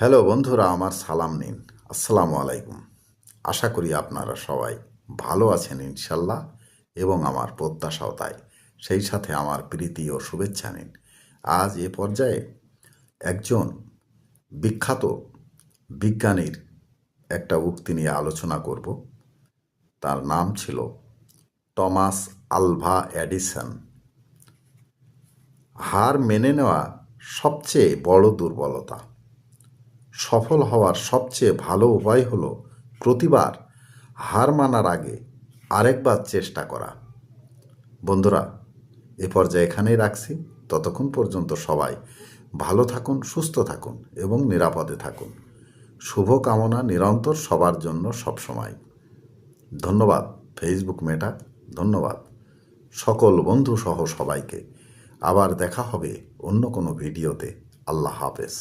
Hello বন্ধুরা, আমার সালাম নিন। আসসালামু আলাইকুম। আশা করি আপনারা সবাই ভালো আছেন ইনশাল্লাহ, এবং আমার প্রত্যাশাও তাই। সেই সাথে আমার প্রীতি ও শুভেচ্ছা নিন। আজ এ পর্যায়ে একজন বিখ্যাত বিজ্ঞানীর একটা উক্তি নিয়ে আলোচনা করব। তার নাম ছিল টমাস আলভা এডিসন। হার মেনে নেওয়া সবচেয়ে বড় দুর্বলতা। সফল হওয়ার সবচেয়ে ভালো উপায় হলো প্রতিবার হার মানার আগে আরেকবার চেষ্টা করা। বন্ধুরা, এ পর্যায়ে এখানেই রাখছি। ততক্ষণ পর্যন্ত সবাই ভালো থাকুন, সুস্থ থাকুন এবং নিরাপদে থাকুন। শুভকামনা নিরন্তর সবার জন্য সবসময়। ধন্যবাদ ফেসবুক মেটা, ধন্যবাদ সকল বন্ধু সহ সবাইকে। আবার দেখা হবে অন্য কোনো ভিডিওতে। আল্লাহ হাফেজ।